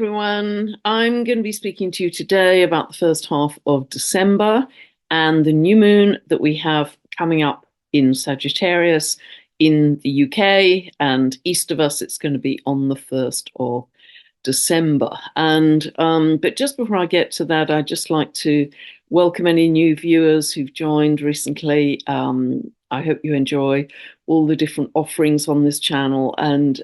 everyone. I'm going to be speaking to you today about the first half of December and the new moon that we have coming up in Sagittarius in the UK, and east of us it's going to be on the 1st of December. But just before I get to that, I'd just like to welcome any new viewers who've joined recently. I hope you enjoy all the different offerings on this channel, and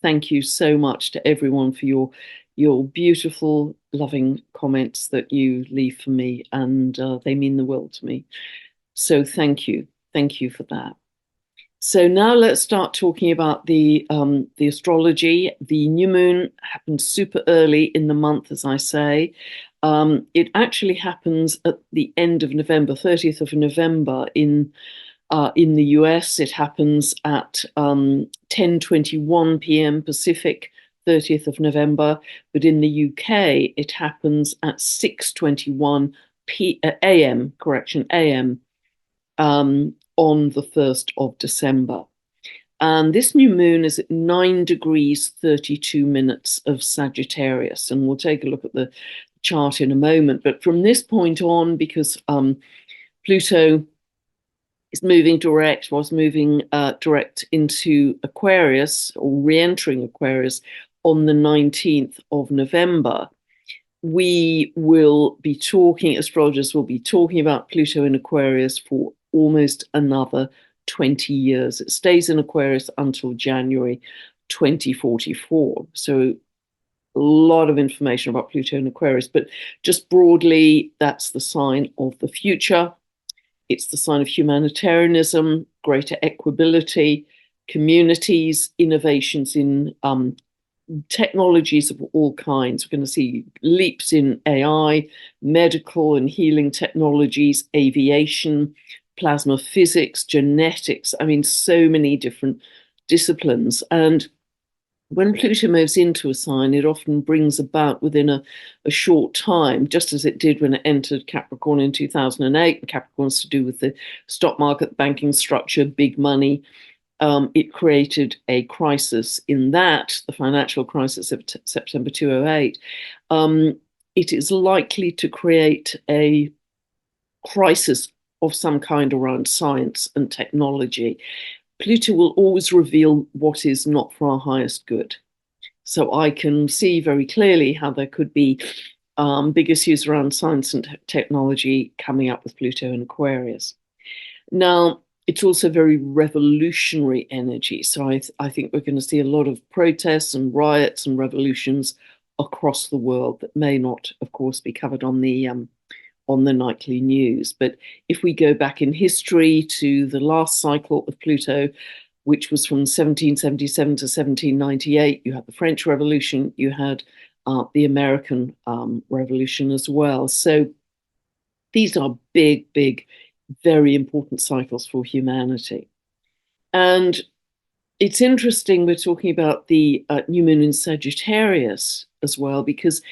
thank you so much to everyone for your beautiful, loving comments that you leave for me, and they mean the world to me. So thank you for that. So now let's start talking about the astrology. The new moon happens super early in the month, as I say. It actually happens at the end of November, 30th of November in the US. It happens at 10:21 p.m. Pacific, 30th of November, but in the UK it happens at 6:21 a.m. On the 1st of December. And this new moon is at 9 degrees 32 minutes of Sagittarius, and we'll take a look at the chart in a moment. But from this point on, because Pluto is moving direct, was moving direct into Aquarius, or re-entering Aquarius on the 19th of November, we will be talking, astrologers will be talking about Pluto in Aquarius for almost another 20 years. It stays in Aquarius until January 2044. So a lot of information about Pluto in Aquarius, but just broadly, that's the sign of the future. It's the sign of humanitarianism, greater equability, communities, innovations in technologies of all kinds. We're going to see leaps in AI, medical and healing technologies, aviation, plasma physics, genetics. I mean, so many different disciplines. And when Pluto moves into a sign, it often brings about within a short time, just as it did when it entered Capricorn in 2008. Capricorn's to do with the stock market, banking structure, big money. It created a crisis in that, the financial crisis of September 2008. It is likely to create a crisis of some kind around science and technology. Pluto will always reveal what is not for our highest good. So I can see very clearly how there could be big issues around science and technology coming up with Pluto in Aquarius. Now, it's also very revolutionary energy. So I think we're going to see a lot of protests and riots and revolutions across the world that may not, of course, be covered on the nightly news. But if we go back in history to the last cycle of Pluto, which was from 1777 to 1798, you had the French Revolution, you had the American Revolution as well. So these are big, big, very important cycles for humanity. And it's interesting, we're talking about the new moon in Sagittarius as well, because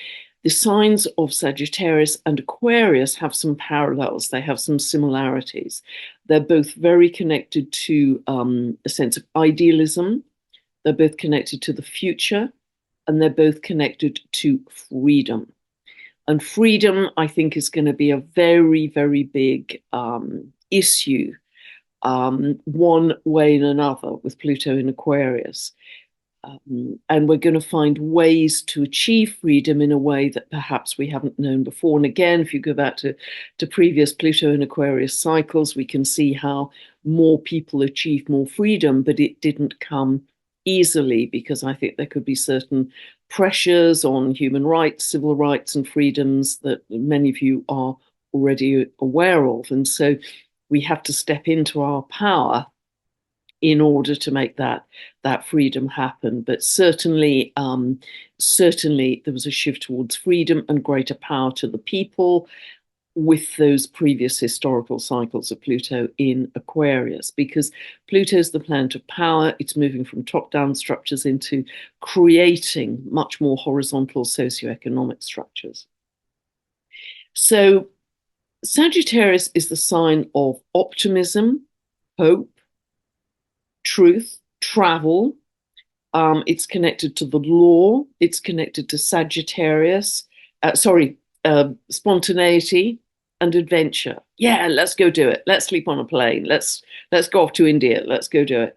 the signs of Sagittarius and Aquarius have some parallels. They have some similarities. They're both very connected to a sense of idealism. They're both connected to the future, and they're both connected to freedom. And freedom, I think, is going to be a very, very big issue, one way and another, with Pluto in Aquarius. And we're going to find ways to achieve freedom in a way that perhaps we haven't known before. And again, if you go back to previous Pluto and Aquarius cycles, we can see how more people achieved more freedom, but it didn't come easily, because I think there could be certain pressures on human rights, civil rights and freedoms that many of you are already aware of. And so we have to step into our power in order to make that freedom happen. But certainly there was a shift towards freedom and greater power to the people with those previous historical cycles of Pluto in Aquarius, because Pluto is the planet of power. It's moving from top-down structures into creating much more horizontal socioeconomic structures. So Sagittarius is the sign of optimism, hope, truth, travel, It's connected to the law. It's connected to Sagittarius. Spontaneity and adventure. Yeah, let's go do it. Let's sleep on a plane. Let's go off to India. Let's go do it.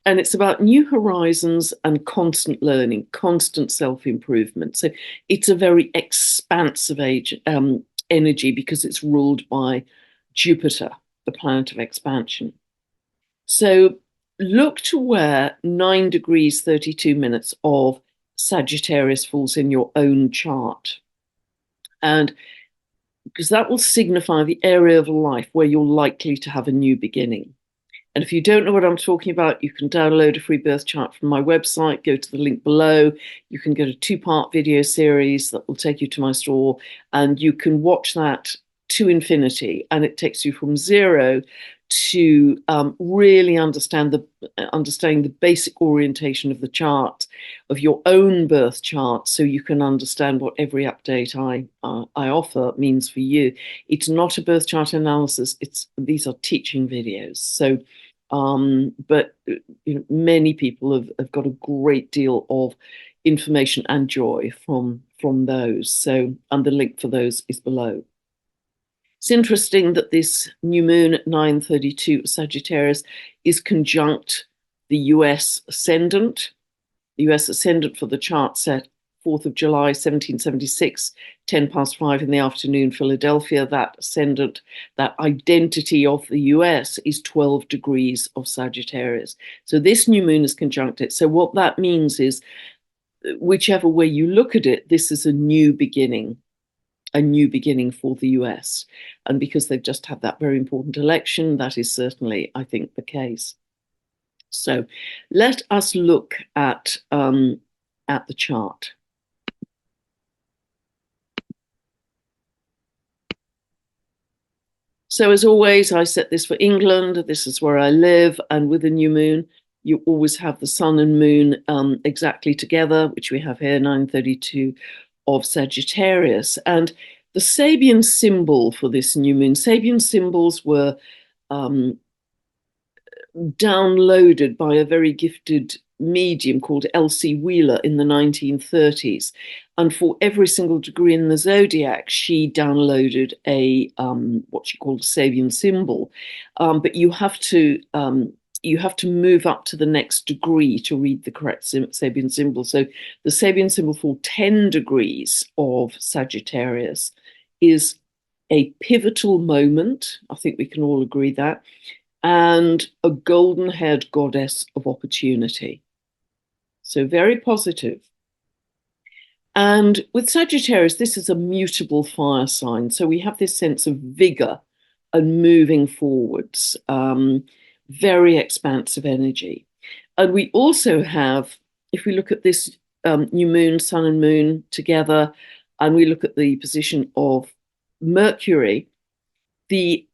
And it's about new horizons and constant learning, constant self-improvement. So it's a very expansive energy because it's ruled by Jupiter, the planet of expansion. So look to where 9 degrees 32 minutes of Sagittarius falls in your own chart. And because that will signify the area of life where you're likely to have a new beginning. And if you don't know what I'm talking about, you can download a free birth chart from my website. Go to the link below. You can get a 2-part video series that will take you to my store, and you can watch that to infinity. And it takes you from 0 to really understanding the basic orientation of the chart, of your own birth chart, so you can understand what every update I offer means for you. It's not a birth chart analysis. These are teaching videos. So, but many people have got a great deal of information and joy from those. So, and the link for those is below. It's interesting that this new moon at 9:32 Sagittarius is conjunct the US ascendant. The US ascendant for the chart set 4th of July, 1776, 10 past 5 in the afternoon, Philadelphia. That ascendant, that identity of the US is 12 degrees of Sagittarius. So this new moon is conjunct it. So what that means is, whichever way you look at it, this is a new beginning for the US. And because they've just had that very important election, that is certainly, I think, the case. So let us look at the chart. So as always, I set this for England. This is where I live. And with a new moon, you always have the sun and moon exactly together, which we have here, 9:32 of Sagittarius. And the Sabian symbol for this new moon, Sabian symbols were downloaded by a very gifted medium called Elsie Wheeler in the 1930s. And for every single degree in the zodiac, she downloaded what she called a Sabian symbol. But you have to move up to the next degree to read the correct Sabian symbol. So the Sabian symbol for 10 degrees of Sagittarius is a pivotal moment. I think we can all agree that. And a golden-haired goddess of opportunity. So very positive. And with Sagittarius, this is a mutable fire sign. So we have this sense of vigor and moving forwards, very expansive energy. And we also have, if we look at this new moon, sun and moon together, and we look at the position of Mercury, the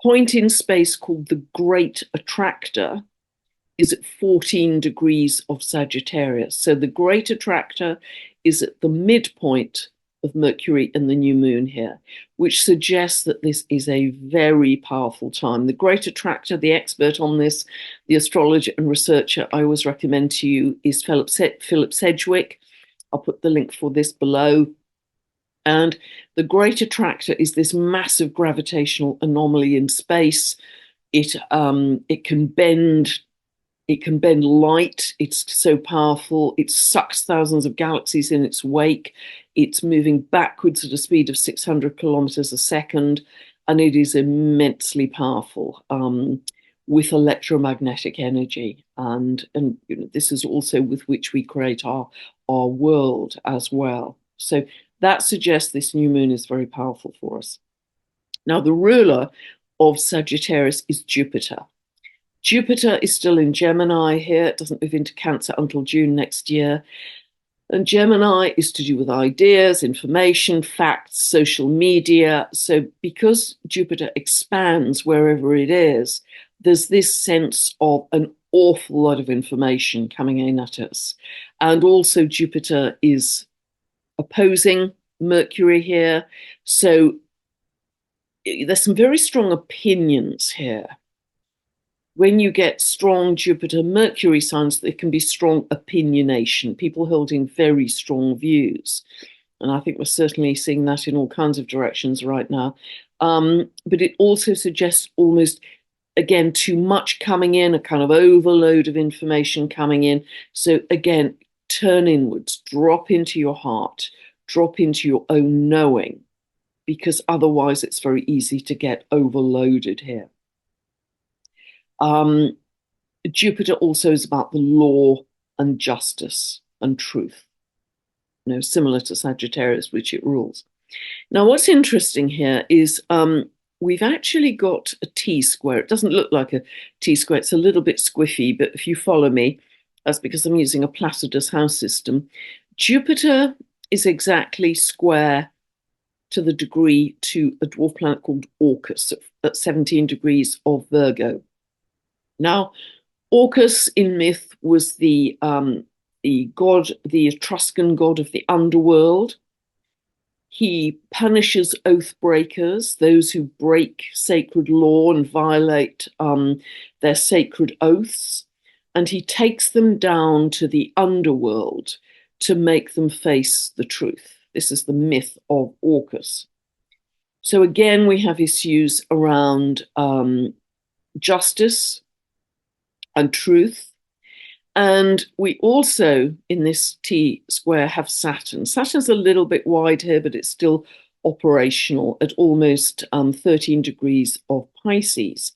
point in space called the Great Attractor is at 14 degrees of Sagittarius. So the Great Attractor is at the midpoint of Mercury and the new moon here, which suggests that this is a very powerful time. The Great Attractor, the expert on this, the astrologer and researcher I always recommend to you is Philip Sedgwick. I'll put the link for this below. And the Great Attractor is this massive gravitational anomaly in space. It can bend light. It's so powerful. It sucks thousands of galaxies in its wake. It's moving backwards at a speed of 600 kilometers a second, and it is immensely powerful with electromagnetic energy. And this is also with which we create our world as well. So that suggests this new moon is very powerful for us. Now, the ruler of Sagittarius is Jupiter. Jupiter is still in Gemini here. It doesn't move into Cancer until June next year. And Gemini is to do with ideas, information, facts, social media. So because Jupiter expands wherever it is, there's this sense of an awful lot of information coming in at us. And also Jupiter is opposing Mercury here. So there's some very strong opinions here. when you get strong Jupiter-Mercury signs, there can be strong opinionation, people holding very strong views. And I think we're certainly seeing that in all kinds of directions right now. But it also suggests almost, again, too much coming in, a kind of overload of information coming in. So again, turn inwards, drop into your heart, drop into your own knowing, because otherwise it's very easy to get overloaded here. Jupiter also is about the law and justice and truth, similar to Sagittarius, which it rules. Now, what's interesting here is we've actually got a T-square. It doesn't look like a T-square. It's a little bit squiffy, but if you follow me, that's because I'm using a Placidus house system. Jupiter is exactly square to the degree to a dwarf planet called Orcus at 17 degrees of Virgo. Now, Orcus in myth was the god, the Etruscan god of the underworld. He punishes oath breakers, those who break sacred law and violate their sacred oaths, and he takes them down to the underworld to make them face the truth. This is the myth of Orcus. So again, we have issues around justice and truth. And we also, in this T-square, have Saturn. Saturn's a little bit wide here, but it's still operational at almost 13 degrees of Pisces.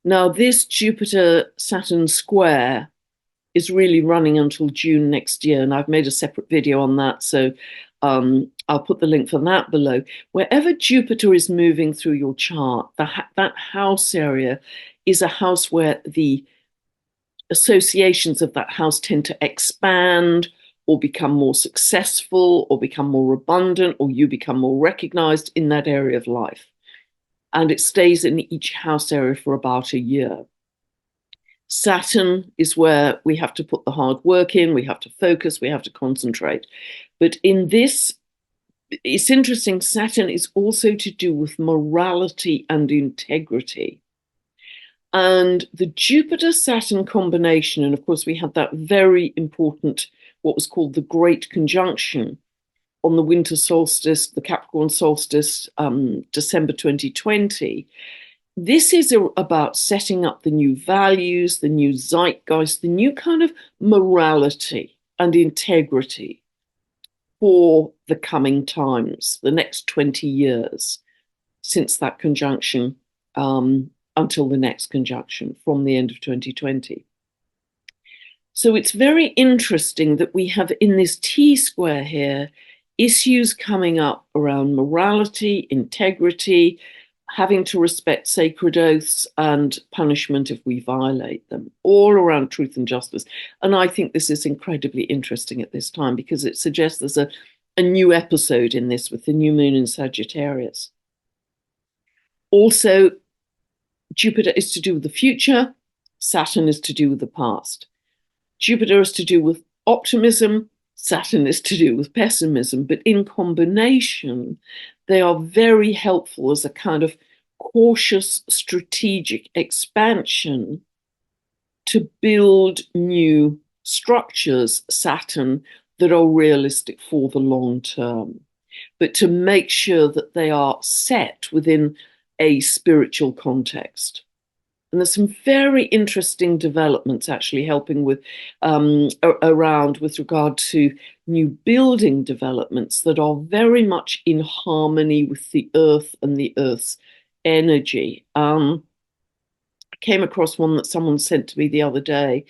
Now, this Jupiter-Saturn square is really running until June next year, and I've made a separate video on that, so I'll put the link for that below. Wherever Jupiter is moving through your chart, that house area is a house where the associations of that house tend to expand or become more successful or become more abundant, or you become more recognized in that area of life. And it stays in each house area for about a year. Saturn is where we have to put the hard work in, we have to focus, we have to concentrate. But in this, it's interesting, Saturn is also to do with morality and integrity. And the Jupiter-Saturn combination, and of course we had that very important, what was called the Great Conjunction on the winter solstice, the Capricorn solstice, December 2020. This is about setting up the new values, the new zeitgeist, the new kind of morality and integrity for the coming times, the next 20 years since that conjunction, until the next conjunction from the end of 2020. So it's very interesting that we have in this T-square here issues coming up around morality, integrity, having to respect sacred oaths and punishment if we violate them, all around truth and justice. And I think this is incredibly interesting at this time because it suggests there's a new episode in this with the new moon in Sagittarius. Also, Jupiter is to do with the future, Saturn is to do with the past. Jupiter is to do with optimism, Saturn is to do with pessimism, but in combination, they are very helpful as a kind of cautious strategic expansion to build new structures, Saturn, that are realistic for the long term, but to make sure that they are set within a spiritual context. And there's some very interesting developments actually helping with around with regard to new building developments that are very much in harmony with the earth and the earth's energy. I came across one that someone sent to me the other day.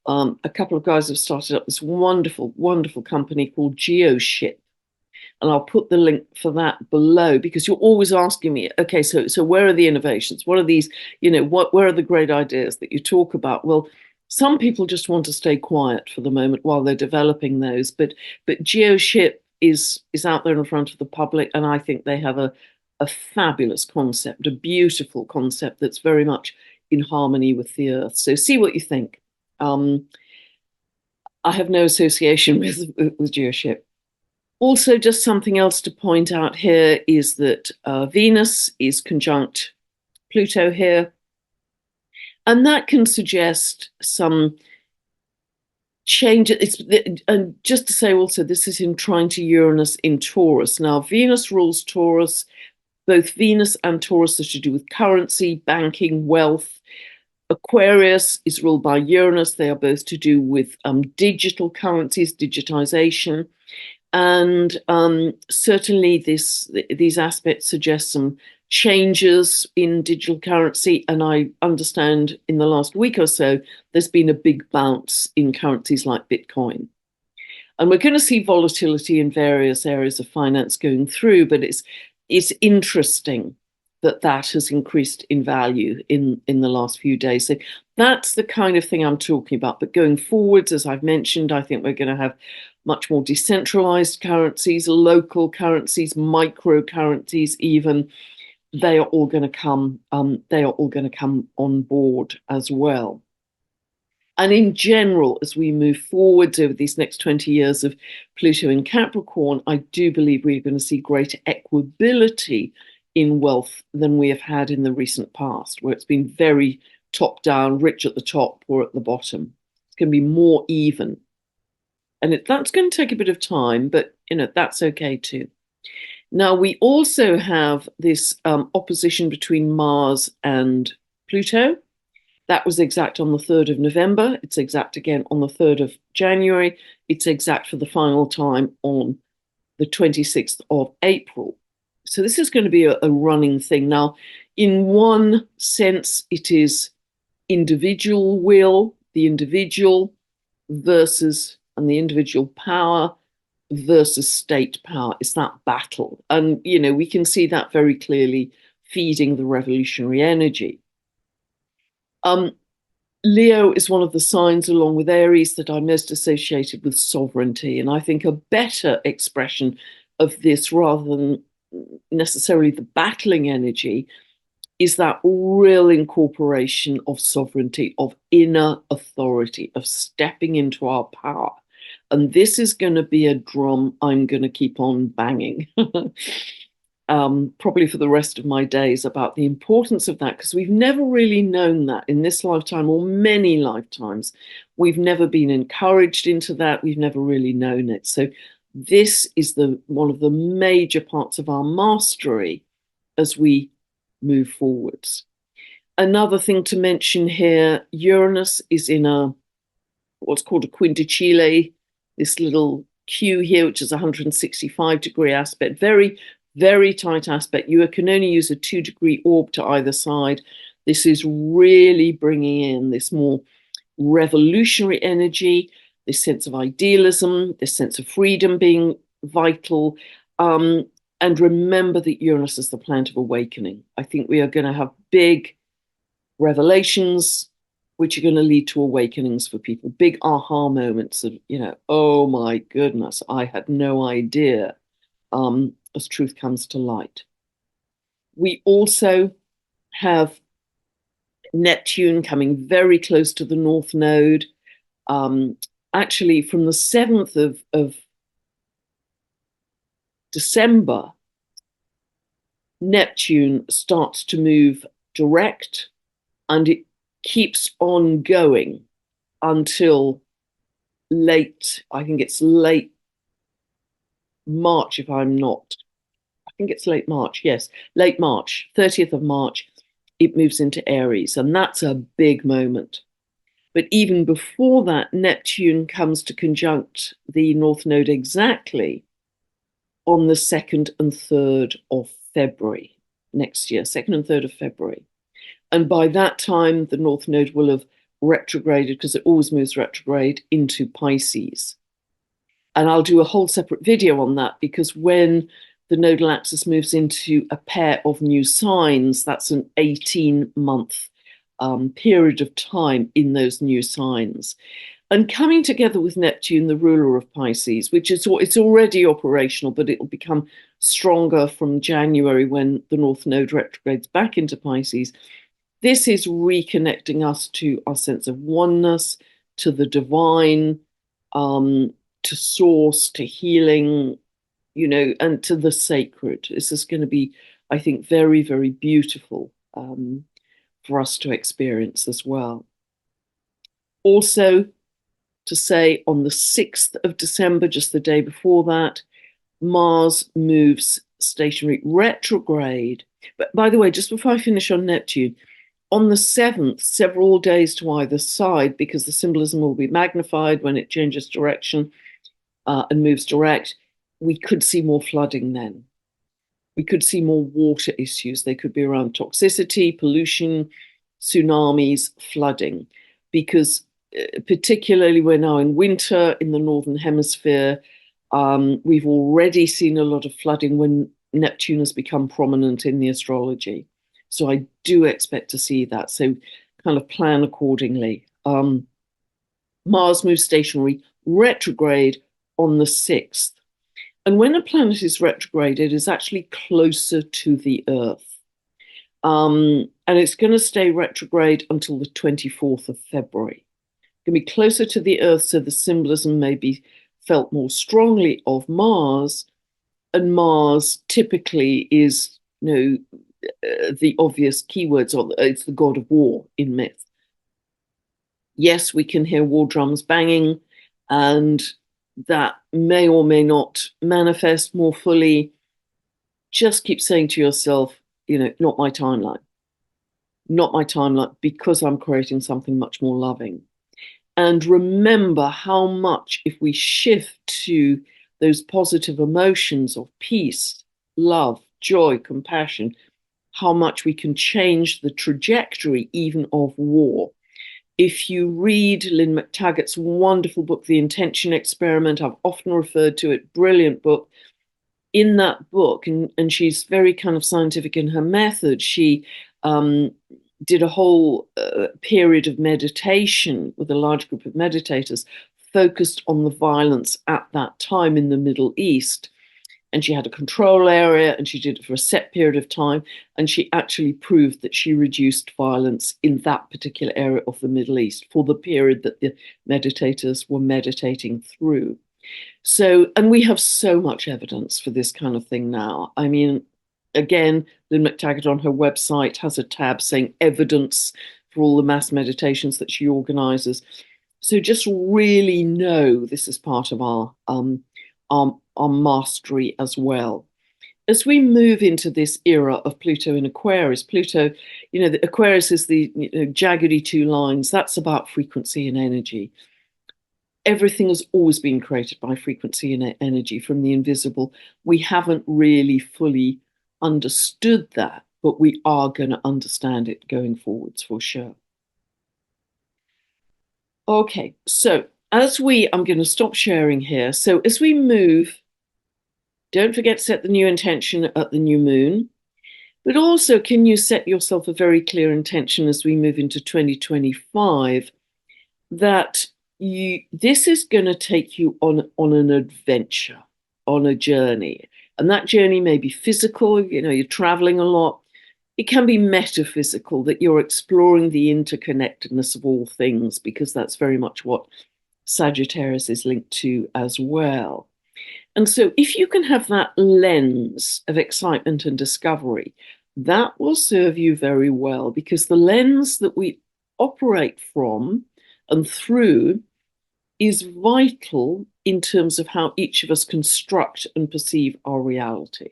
A couple of guys have started up this wonderful, wonderful company called GEOS Ship. And I'll put the link for that below because you're always asking me, okay, so where are the innovations? What are these, where are the great ideas that you talk about? Well, some people just want to stay quiet for the moment while they're developing those, but GEOS Ship is out there in front of the public, and I think they have a fabulous concept, a beautiful concept that's very much in harmony with the earth. So see what you think. I have no association with GEOS Ship. Also, just something else to point out here is that Venus is conjunct Pluto here. And that can suggest some change. And just to say also, this is in trine to Uranus in Taurus. Now, Venus rules Taurus. Both Venus and Taurus are to do with currency, banking, wealth. Aquarius is ruled by Uranus. They are both to do with digital currencies, digitization. And certainly these aspects suggest some changes in digital currency. And I understand in the last week or so, there's been a big bounce in currencies like Bitcoin. And we're going to see volatility in various areas of finance going through, but it's interesting that has increased in value in the last few days. So that's the kind of thing I'm talking about. But going forwards, as I've mentioned, I think we're going to have much more decentralized currencies, local currencies, micro currencies even. They are all going to come. They are all going to come on board as well. And in general, as we move forwards over these next 20 years of Pluto in Capricorn, I do believe we're going to see greater equability in wealth than we have had in the recent past, where it's been very top down, rich at the top, poor at the bottom. It's going to be more even. And that's going to take a bit of time, but that's okay too. Now, we also have this opposition between Mars and Pluto. That was exact on the 3rd of November. It's exact again on the 3rd of January. It's exact for the final time on the 26th of April. So this is going to be a running thing. Now, in one sense, it is individual will, the individual versus, and the individual power versus state power. It's that battle. And, we can see that very clearly feeding the revolutionary energy. Leo is one of the signs, along with Aries, that are most associated with sovereignty. And I think a better expression of this, rather than necessarily the battling energy, is that real incorporation of sovereignty, of inner authority, of stepping into our power. And this is going to be a drum I'm going to keep on banging. Probably for the rest of my days, about the importance of that, because we've never really known that in this lifetime, or many lifetimes. We've never been encouraged into that. We've never really known it. So this is one of the major parts of our mastery as we move forwards. Another thing to mention here, Uranus is in what's called a quindicile, this little Q here, which is a 165-degree aspect, very, very tight aspect. You can only use a 2-degree orb to either side. This is really bringing in this more revolutionary energy, this sense of idealism, this sense of freedom being vital. And remember that Uranus is the planet of awakening. I think we are going to have big revelations, which are going to lead to awakenings for people, big aha moments of, oh my goodness, I had no idea, as truth comes to light. We also have Neptune coming very close to the North Node. Actually, from the 7th of December, Neptune starts to move direct, and it keeps on going until I think it's late March, if I'm not. I think it's late March, yes, late March, 30th of March, it moves into Aries, and that's a big moment. But even before that, Neptune comes to conjunct the North Node exactly on the 2nd and 3rd of February next year, 2nd and 3rd of February. And by that time, the North Node will have retrograded, because it always moves retrograde, into Pisces. And I'll do a whole separate video on that, because when the nodal axis moves into a pair of new signs, that's an 18-month period of time in those new signs. And coming together with Neptune, the ruler of Pisces, which is it's already operational, but it will become stronger from January when the North Node retrogrades back into Pisces. This is reconnecting us to our sense of oneness, to the divine, to source, to healing, and to the sacred. This is going to be, I think, very, very beautiful for us to experience as well. Also, to say on the 6th of December, just the day before that, Mars moves stationary retrograde. But by the way, just before I finish on Neptune, on the 7th, several days to either side, because the symbolism will be magnified when it changes direction and moves direct, we could see more flooding then. We could see more water issues. They could be around toxicity, pollution, tsunamis, flooding, because particularly we're now in winter in the Northern Hemisphere. We've already seen a lot of flooding when Neptune has become prominent in the astrology. So I do expect to see that. So kind of plan accordingly. Mars moves stationary retrograde on the 6th. And when a planet is retrograde, it is actually closer to the Earth. And it's going to stay retrograde until the 24th of February. It's going to be closer to the Earth, so the symbolism may be felt more strongly of Mars. And Mars typically is, the obvious keywords, it's the god of war in myth. Yes, we can hear war drums banging, and that may or may not manifest more fully. Just keep saying to yourself, not my timeline. Not my timeline, because I'm creating something much more loving. And remember how much, if we shift to those positive emotions of peace, love, joy, compassion, how much we can change the trajectory even of war. If you read Lynn McTaggart's wonderful book, The Intention Experiment, I've often referred to it, brilliant book. In that book, and she's very kind of scientific in her method, she did a whole period of meditation with a large group of meditators focused on the violence at that time in the Middle East. And she had a control area, and she did it for a set period of time. And she actually proved that she reduced violence in that particular area of the Middle East for the period that the meditators were meditating through. So, and we have so much evidence for this kind of thing now. I mean, again, Lynn McTaggart on her website has a tab saying evidence for all the mass meditations that she organizes. So just really know this is part of our mastery as well. As we move into this era of Pluto in Aquarius, Pluto, the Aquarius is the jaggedy two lines. That's about frequency and energy. Everything has always been created by frequency and energy from the invisible. We haven't really fully understood that, but we are going to understand it going forwards for sure. Okay, so I'm going to stop sharing here. So as we move, don't forget to set the new intention at the new moon, but also can you set yourself a very clear intention as we move into 2025 that this is going to take you on an adventure, on a journey. And that journey may be physical, you're traveling a lot. It can be metaphysical, that you're exploring the interconnectedness of all things, because that's very much what Sagittarius is linked to as well. And so if you can have that lens of excitement and discovery, that will serve you very well, because the lens that we operate from and through is vital in terms of how each of us construct and perceive our reality.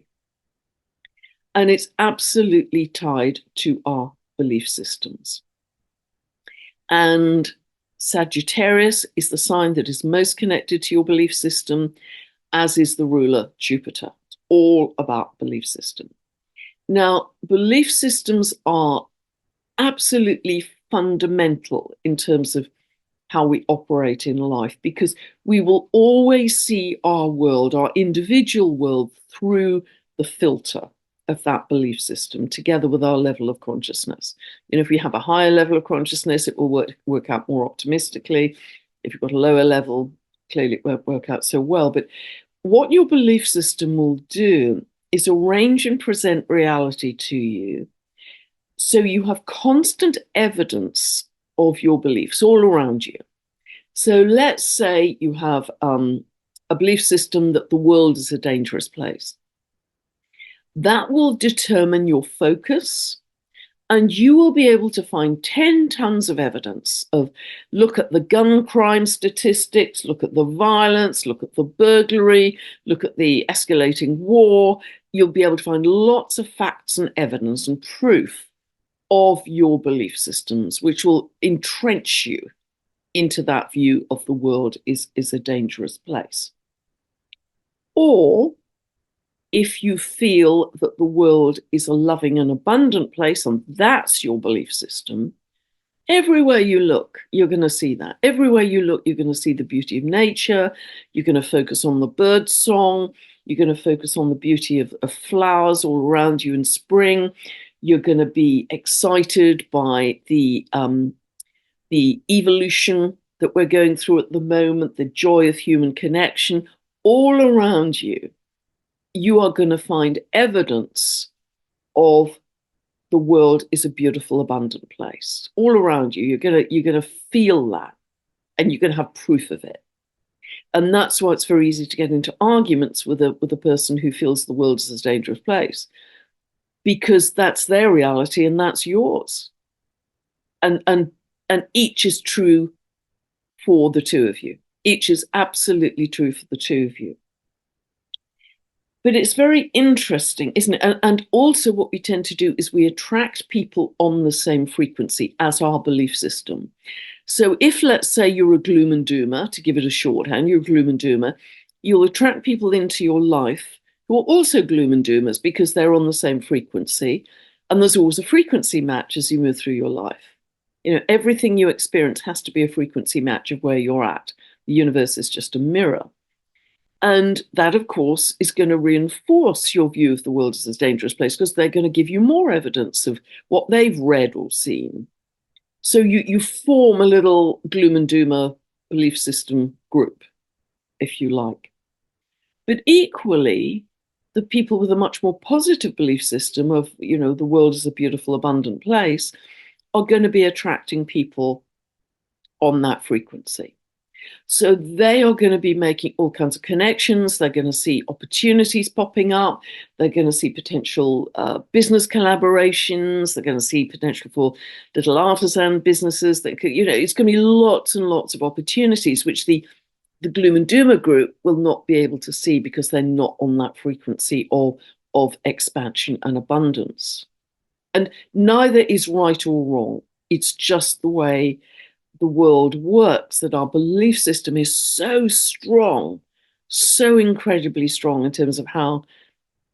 And it's absolutely tied to our belief systems. And Sagittarius is the sign that is most connected to your belief system, as is the ruler Jupiter. It's all about belief system. Now, belief systems are absolutely fundamental in terms of how we operate in life, because we will always see our world, our individual world, through the filter of that belief system, together with our level of consciousness. If we have a higher level of consciousness, it will work out more optimistically. If you've got a lower level, clearly it won't work out so well. But what your belief system will do is arrange and present reality to you, so you have constant evidence of your beliefs all around you. So let's say you have a belief system that the world is a dangerous place. That will determine your focus And you will be able to find 10 tons of evidence of look at the gun crime statistics, look at the violence, look at the burglary, look at the escalating war. You'll be able to find lots of facts and evidence and proof of your belief systems, which will entrench you into that view of the world is a dangerous place. Or if you feel that the world is a loving and abundant place, and that's your belief system, everywhere you look, you're going to see that. Everywhere you look, you're going to see the beauty of nature. You're going to focus on the bird song. You're going to focus on the beauty of flowers all around you in spring. You're going to be excited by the evolution that we're going through at the moment, the joy of human connection. All around you, you are going to find evidence of the world is a beautiful, abundant place. All around you, you're gonna feel that, and you're going to have proof of it. And that's why it's very easy to get into arguments with a person who feels the world is a dangerous place, because that's their reality and that's yours. And each is true for the two of you. Each is absolutely true for the two of you. But it's very interesting, isn't it? And also what we tend to do is we attract people on the same frequency as our belief system. So if, let's say, you're a gloom and doomer, to give it a shorthand, you're a gloom and doomer, you'll attract people into your life who are also gloom and doomers because they're on the same frequency. And there's always a frequency match as you move through your life. You know, everything you experience has to be a frequency match of where you're at. The universe is just a mirror. And that, of course, is going to reinforce your view of the world as a dangerous place, because they're going to give you more evidence of what they've read or seen. So you form a little gloom and doomer belief system group, if you like. But equally, the people with a much more positive belief system of, you know, the world is a beautiful, abundant place, are going to be attracting people on that frequency. So they are going to be making all kinds of connections. They're going to see opportunities popping up. They're going to see potential business collaborations. They're going to see potential for little artisan businesses. That could, you know, it's going to be lots and lots of opportunities, which the gloom and doomer group will not be able to see because they're not on that frequency of expansion and abundance. And neither is right or wrong. It's just the way the world works, that our belief system is so strong, so incredibly strong in terms of how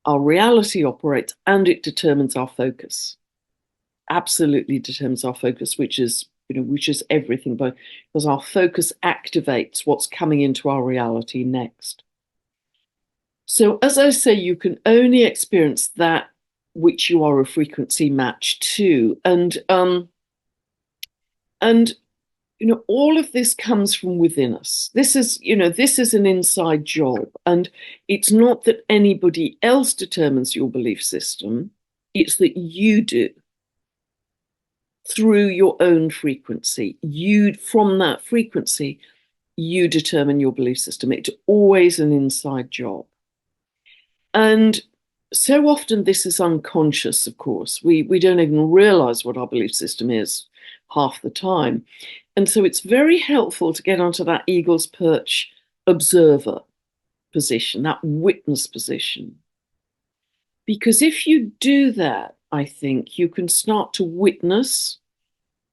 our reality operates, and it determines our focus. Absolutely determines our focus, which is, you know, which is everything, because our focus activates what's coming into our reality next. So, as I say, you can only experience that which you are a frequency match to, and you know, all of this comes from within us. This is, you know, this is an inside job. And it's not that anybody else determines your belief system. It's that you do through your own frequency. You, from that frequency, you determine your belief system. It's always an inside job. And so often this is unconscious, of course. We don't even realize what our belief system is half the time. And so it's very helpful to get onto that eagle's perch observer position, that witness position. Because if you do that, I think you can start to witness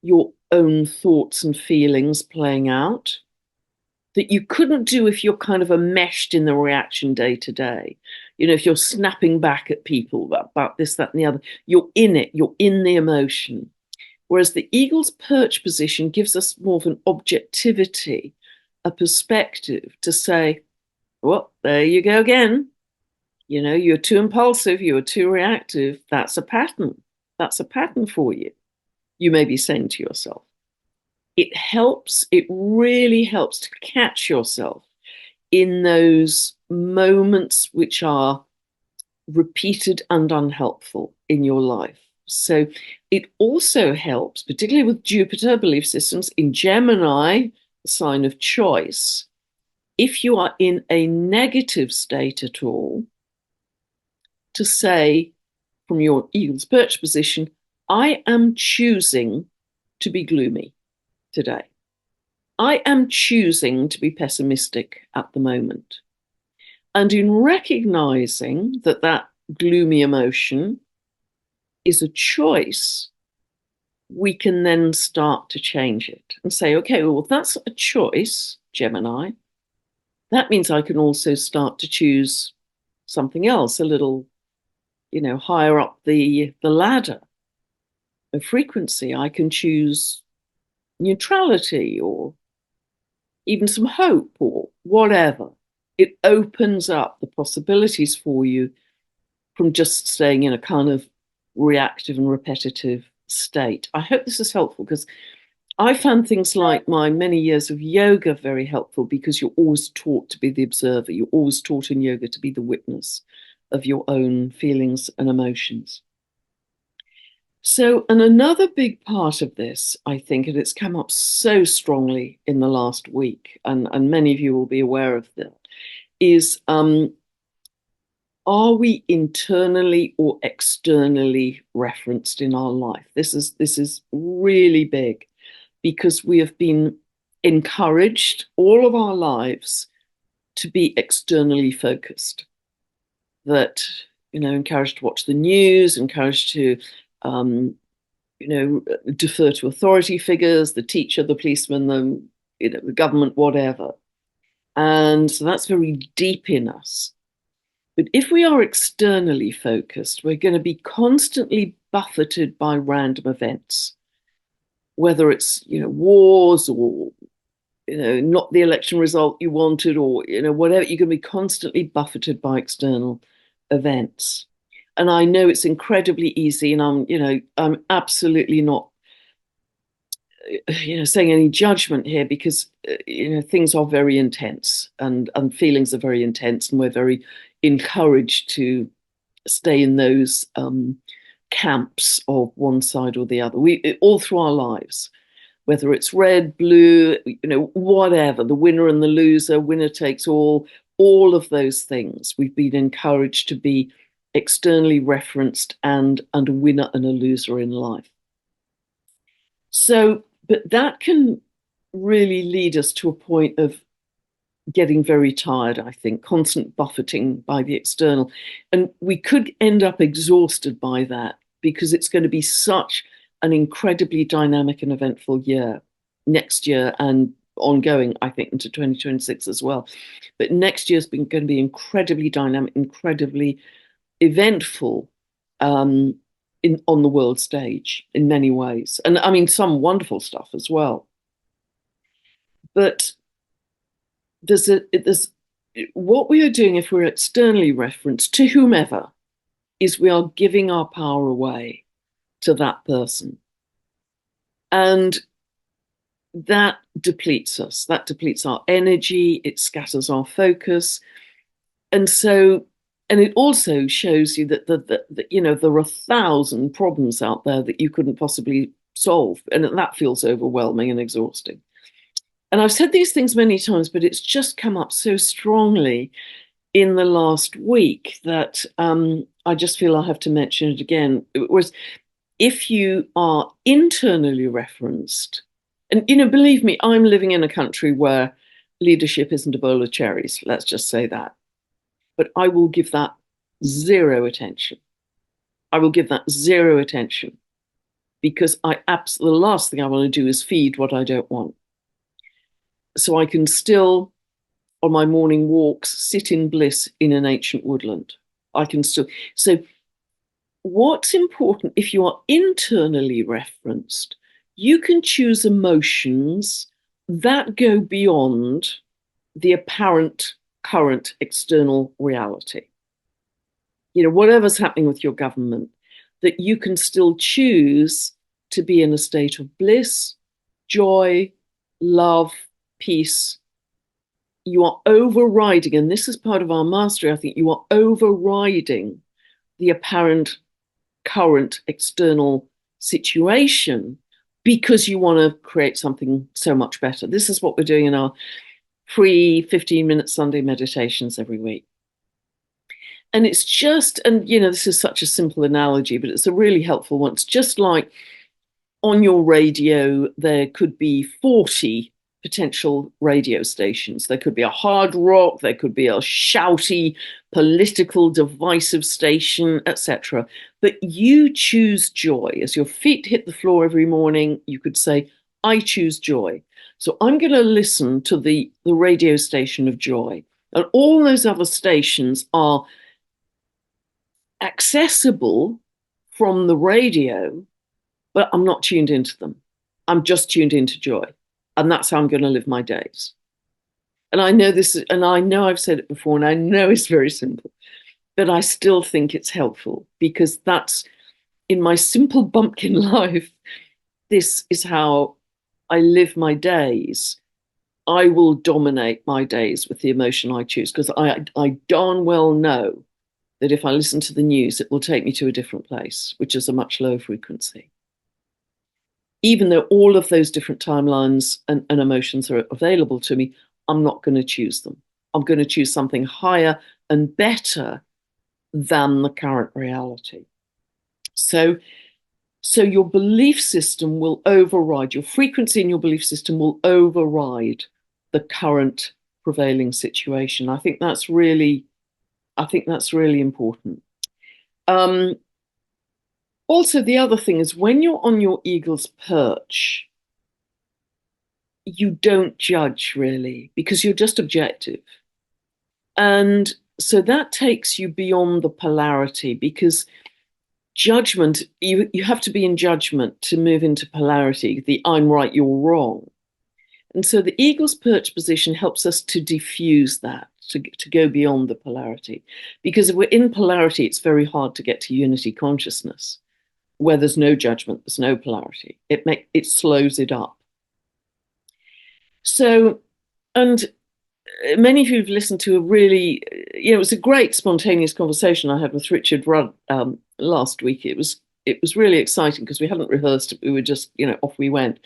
your own thoughts and feelings playing out that you couldn't do if you're kind of enmeshed in the reaction day to day. You know, if you're snapping back at people about this, that, and the other, you're in it, you're in the emotion. Whereas the eagle's perch position gives us more of an objectivity, a perspective to say, well, there you go again. You know, you're too impulsive, you're too reactive. That's a pattern. That's a pattern for you. You may be saying to yourself. It helps, it really helps to catch yourself in those moments which are repeated and unhelpful in your life. So it also helps, particularly with Jupiter belief systems in Gemini, the sign of choice, if you are in a negative state at all, to say from your eagle's perch position, I am choosing to be gloomy today. I am choosing to be pessimistic at the moment. And in recognizing that that gloomy emotion is a choice, we can then start to change it and say, okay, well, if that's a choice, Gemini, that means I can also start to choose something else, a little, higher up the ladder of frequency. I can choose neutrality or even some hope or whatever. It opens up the possibilities for you from just staying in a kind of reactive and repetitive state. I hope this is helpful, because I found things like my many years of yoga very helpful, because you're always taught to be the observer. You're always taught in yoga to be the witness of your own feelings and emotions. So, and another big part of this, I think, and it's come up so strongly in the last week, and many of you will be aware of that, is are we internally or externally referenced in our life? This is really big, because we have been encouraged all of our lives to be externally focused. That, encouraged to watch the news, encouraged to defer to authority figures, the teacher, the policeman, the government, whatever. And so that's very deep in us. But if we are externally focused, we're going to be constantly buffeted by random events, whether it's, wars or, not the election result you wanted, or, whatever. You're going to be constantly buffeted by external events. And I know it's incredibly easy, and I'm absolutely not, saying any judgment here, because, things are very intense, and feelings are very intense, and we're very encouraged to stay in those camps of one side or the other. We all through our lives, whether it's red, blue, whatever, the winner and the loser, winner takes all of those things. We've been encouraged to be externally referenced and a winner and a loser in life. So, but that can really lead us to a point of getting very tired, I think, constant buffeting by the external. And we could end up exhausted by that, because it's going to be such an incredibly dynamic and eventful year next year, and ongoing, I think, into 2026 as well. But next year's going to be incredibly dynamic, incredibly eventful on the world stage in many ways. And I mean, some wonderful stuff as well. But there's what we are doing if we're externally referenced to whomever, is we are giving our power away to that person. And that depletes us. That depletes our energy. It scatters our focus. And it also shows you that there are 1,000 problems out there that you couldn't possibly solve. And that feels overwhelming and exhausting. And I've said these things many times, but it's just come up so strongly in the last week that I just feel I have to mention it again. It was, if you are internally referenced, and, believe me, I'm living in a country where leadership isn't a bowl of cherries, let's just say that. But I will give that zero attention. I will give that zero attention, because the last thing I want to do is feed what I don't want. So I can still, on my morning walks, sit in bliss in an ancient woodland. I can still. So what's important, if you are internally referenced, you can choose emotions that go beyond the apparent current external reality. Whatever's happening with your government, that you can still choose to be in a state of bliss, joy, love, peace. You are overriding, and this is part of our mastery, I think, you are overriding the apparent current external situation, because you want to create something so much better. This is what we're doing in our free 15-minute Sunday meditations every week. And it's just, and you know, this is such a simple analogy, but it's a really helpful one. It's just like on your radio, there could be 40 potential radio stations. There could be a hard rock, there could be a shouty, political, divisive station, etc. But you choose joy. As your feet hit the floor every morning, you could say, I choose joy. So I'm going to listen to the radio station of joy. And all those other stations are accessible from the radio, but I'm not tuned into them. I'm just tuned into joy. And that's how I'm going to live my days. And I know this, and I know I've said it before, and I know it's very simple, but I still think it's helpful because that's in my simple bumpkin life. This is how I live my days. I will dominate my days with the emotion I choose because I darn well know that if I listen to the news, it will take me to a different place, which is a much lower frequency. Even though all of those different timelines and emotions are available to me, I'm not going to choose them. I'm going to choose something higher and better than the current reality. So your belief system will override, your frequency in your belief system will override the current prevailing situation. I think that's really important. Also, the other thing is when you're on your eagle's perch, you don't judge really because you're just objective. And so that takes you beyond the polarity because judgment, you have to be in judgment to move into polarity, the I'm right, you're wrong. And so the eagle's perch position helps us to diffuse that, to go beyond the polarity. Because if we're in polarity, it's very hard to get to unity consciousness, where there's no judgment, there's no polarity. It slows it up. So, and many of you have listened to a really, it was a great spontaneous conversation I had with Richard Rudd last week. It was really exciting because we hadn't rehearsed it. We were just, off we went.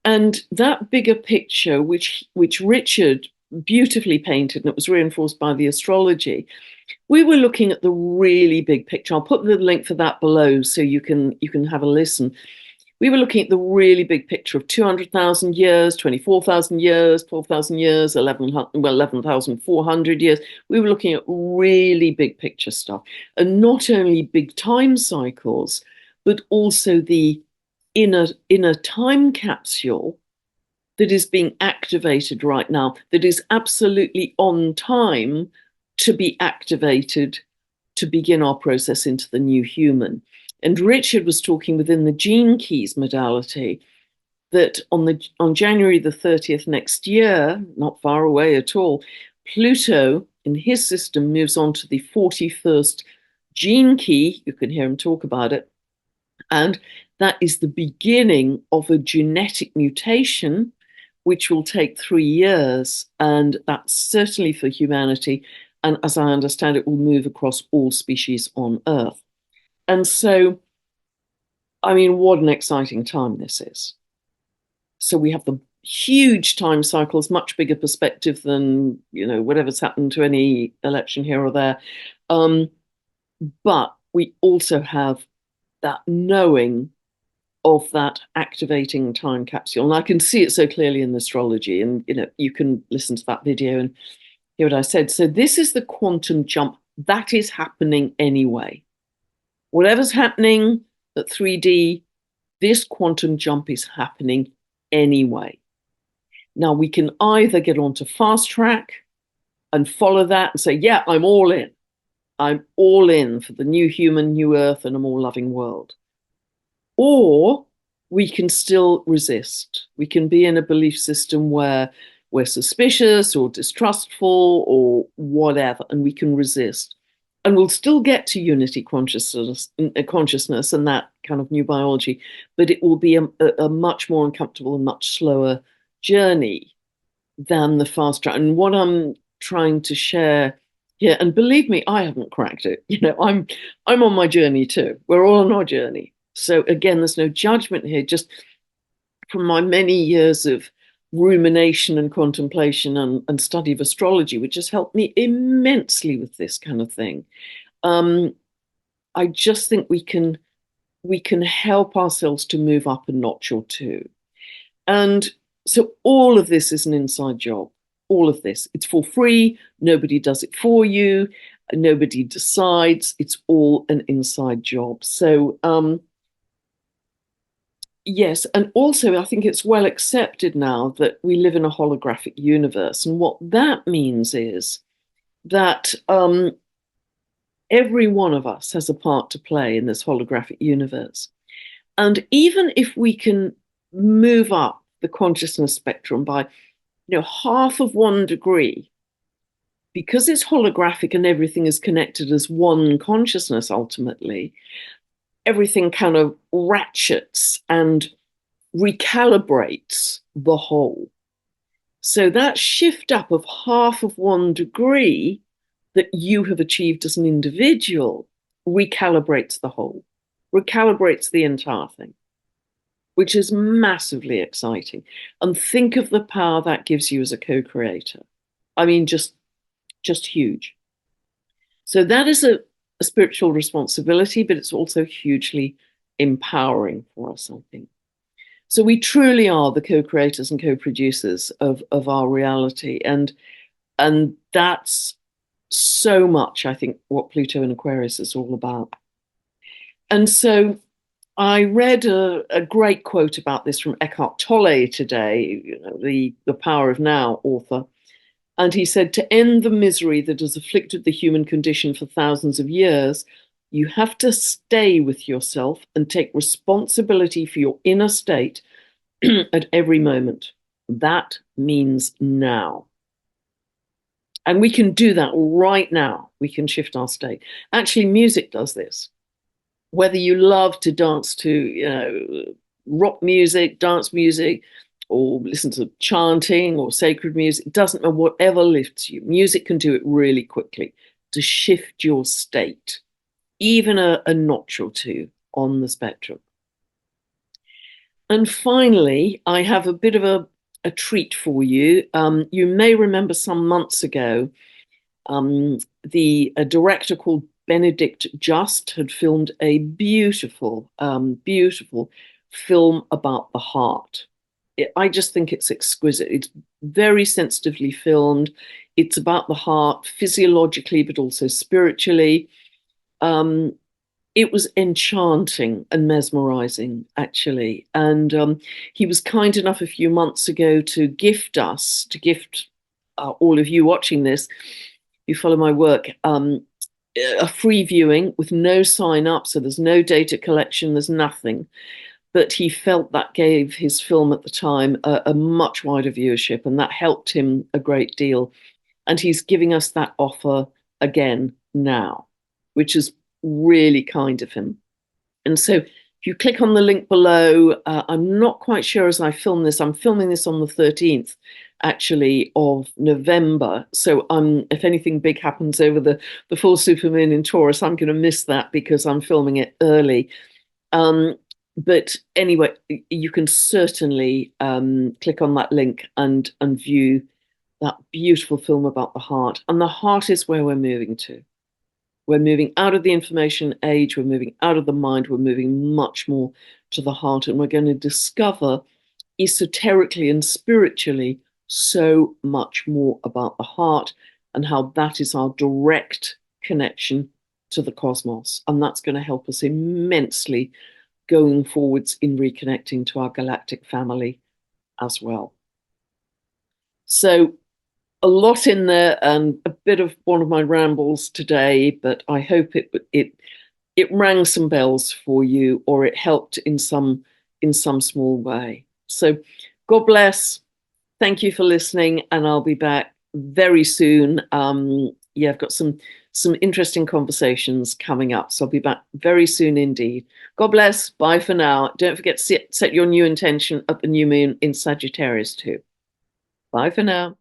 And that bigger picture, which Richard beautifully painted, and it was reinforced by the astrology, we were looking at the really big picture. I'll put the link for that below so you can have a listen. We were looking at the really big picture of 200,000 years, 24,000 years, 12,000 years, 11,400 years. We were looking at really big picture stuff. And not only big time cycles, but also the inner time capsule that is being activated right now, that is absolutely on time to be activated to begin our process into the new human. And Richard was talking within the gene keys modality that on January the 30th next year, not far away at all, Pluto in his system moves on to the 41st gene key. You can hear him talk about it. And that is the beginning of a genetic mutation, which will take 3 years. And that's certainly for humanity. And as I understand it, will move across all species on Earth. And so, I mean, what an exciting time this is. So we have the huge time cycles, much bigger perspective than, whatever's happened to any election here or there. But we also have that knowing of that activating time capsule. And I can see it so clearly in the astrology. And, you can listen to that video and hear what I said. So this is the quantum jump that is happening anyway. Whatever's happening at 3D, this quantum jump is happening anyway. Now, we can either get onto fast track and follow that and say, yeah, I'm all in. I'm all in for the new human, new earth, and a more loving world. Or we can still resist. We can be in a belief system where we're suspicious or distrustful or whatever, and we can resist. And we'll still get to unity consciousness and that kind of new biology, but it will be a much more uncomfortable and much slower journey than the fast track. And what I'm trying to share here, and believe me, I haven't cracked it. I'm on my journey too. We're all on our journey. So again, there's no judgment here. Just from my many years of rumination and contemplation and study of astrology, which has helped me immensely with this kind of thing. I just think we can help ourselves to move up a notch or two. And so all of this is an inside job. All of this. It's for free. Nobody does it for you. Nobody decides. It's all an inside job. So, yes. And also, I think it's well accepted now that we live in a holographic universe. And what that means is that every one of us has a part to play in this holographic universe. And even if we can move up the consciousness spectrum by, half of 1 degree, because it's holographic and everything is connected as one consciousness, ultimately, everything kind of ratchets and recalibrates the whole. So that shift up of half of 1 degree that you have achieved as an individual recalibrates the whole, recalibrates the entire thing, which is massively exciting. And think of the power that gives you as a co-creator. I mean, just huge. So that is a spiritual responsibility, but it's also hugely empowering for us, I think. So we truly are the co-creators and co-producers of our reality. And that's so much, I think, what Pluto in Aquarius is all about. And so I read a great quote about this from Eckhart Tolle today, the Power of Now author. And he said, to end the misery that has afflicted the human condition for thousands of years, you have to stay with yourself and take responsibility for your inner state at every moment. That means now. And we can do that right now. We can shift our state. Actually, music does this. Whether you love to dance to, rock music, dance music, or listen to chanting or sacred music, it doesn't matter, whatever lifts you. Music can do it really quickly to shift your state, even a notch or two on the spectrum. And finally, I have a bit of a treat for you. You may remember some months ago, a director called Benedikt Just had filmed a beautiful, beautiful film about the heart. I just think it's exquisite. It's very sensitively filmed. It's about the heart physiologically, but also spiritually. It was enchanting and mesmerizing, actually. And he was kind enough a few months ago to gift all of you watching this, you follow my work, a free viewing with no sign up. So there's no data collection, there's nothing. But he felt that gave his film at the time a much wider viewership, and that helped him a great deal. And he's giving us that offer again now, which is really kind of him. And so if you click on the link below, I'm not quite sure as I film this, I'm filming this on the 13th, actually, of November. So if anything big happens over the full supermoon in Taurus, I'm going to miss that because I'm filming it early. But anyway, you can certainly click on that link and view that beautiful film about the heart. And the heart is where we're moving to. We're moving out of the information age. We're moving out of the mind. We're moving much more to the heart. And we're going to discover esoterically and spiritually so much more about the heart and how that is our direct connection to the cosmos. And that's going to help us immensely going forwards in reconnecting to our galactic family as well. So a lot in there and a bit of one of my rambles today, but I hope it rang some bells for you, or it helped in some small way. So God bless. Thank you for listening, and I'll be back very soon. I've got some interesting conversations coming up, so I'll be back very soon indeed. God bless. Bye for now. Don't forget to set your new intention at the new moon in Sagittarius too. Bye for now.